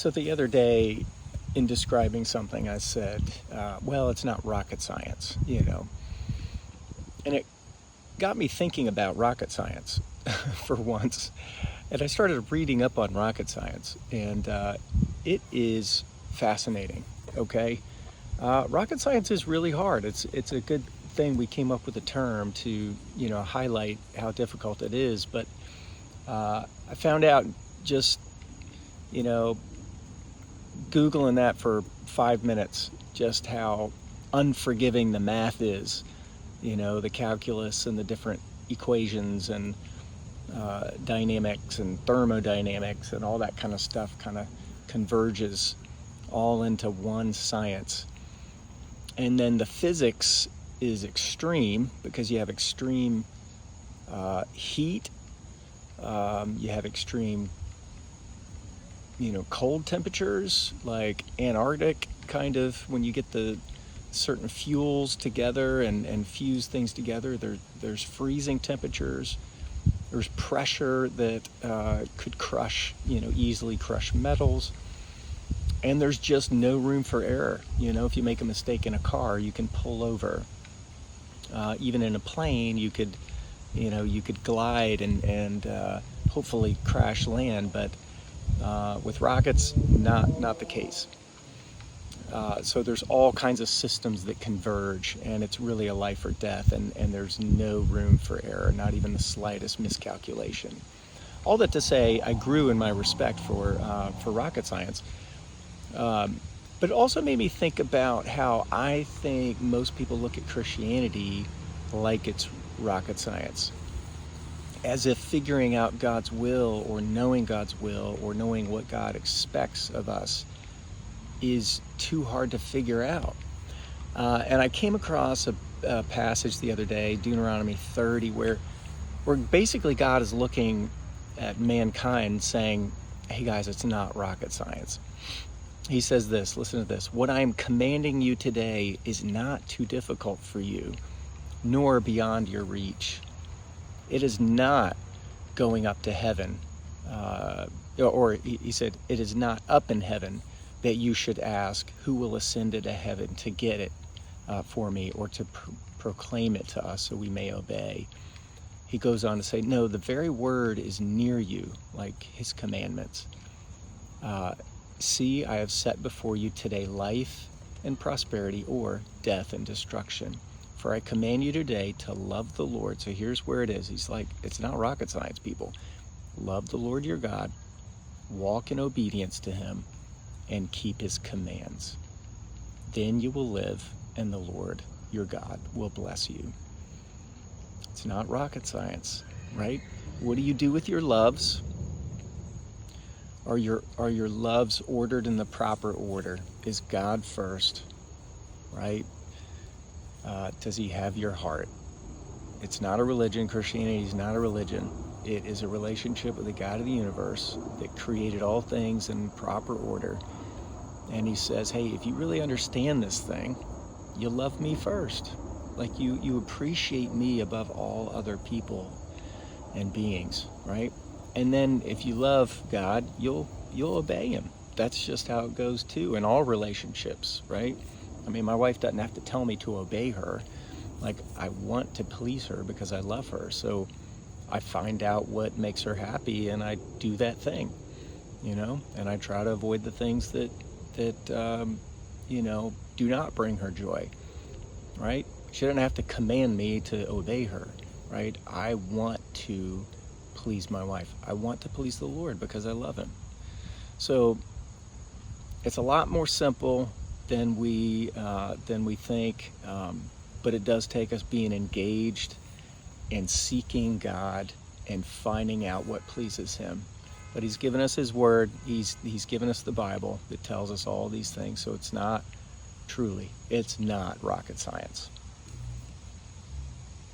So the other day, in describing something, I said, well, it's not rocket science, And it got me thinking about rocket science for once. And I started reading up on rocket science, and it is fascinating, okay? Rocket science is really hard. It's a good thing we came up with a term to, highlight how difficult it is. But I found out just, Googling that for 5 minutes, just how unforgiving the math is, the calculus and the different equations and dynamics and thermodynamics and all that kind of stuff kind of converges all into one science. And then the physics is extreme because you have extreme heat, you have extreme cold temperatures, like Antarctic, kind of when you get the certain fuels together and fuse things together, there's freezing temperatures. There's pressure that could crush, easily crush metals. And there's just no room for error. If you make a mistake in a car, you can pull over. Even in a plane, you could glide and hopefully crash land, but with rockets, not the case. So there's all kinds of systems that converge, and it's really a life or death, and there's no room for error, not even the slightest miscalculation. All that to say, I grew in my respect for rocket science, but it also made me think about how I think most people look at Christianity like it's rocket science, as if figuring out God's will or knowing God's will or knowing what God expects of us is too hard to figure out. And I came across a passage the other day, Deuteronomy 30, where basically God is looking at mankind saying, hey guys, it's not rocket science. He says this, listen to this: what I am commanding you today is not too difficult for you, nor beyond your reach. It is not going up to heaven, or he said, it is not up in heaven that you should ask, who will ascend into heaven to get it for me, or to proclaim it to us so we may obey. He goes on to say, no, the very word is near you, like his commandments. See, I have set before you today life and prosperity, or death and destruction. For I command you today to love the Lord. So here's where it is. He's like, it's not rocket science, people. Love the Lord your God, walk in obedience to him, and keep his commands. Then you will live, and the Lord your God will bless you. It's not rocket science, right? What do you do with your loves? Are your loves ordered in the proper order? Is God first, right? Does he have your heart? It's not a religion. Christianity is not a religion. It is a relationship with the God of the universe that created all things in proper order. And he says, hey, if you really understand this thing, you love me first. Like you appreciate me above all other people and beings, right? And then if you love God, you'll obey him. That's just how it goes too in all relationships, right? I mean, my wife doesn't have to tell me to obey her. Like, I want to please her because I love her. So I find out what makes her happy and I do that thing, and I try to avoid the things that do not bring her joy, right? She doesn't have to command me to obey her, right? I want to please my wife. I want to please the Lord because I love him. So it's a lot more simple than we think, but it does take us being engaged and seeking God and finding out what pleases him. But he's given us his word. He's given us the Bible that tells us all these things. So it's not rocket science.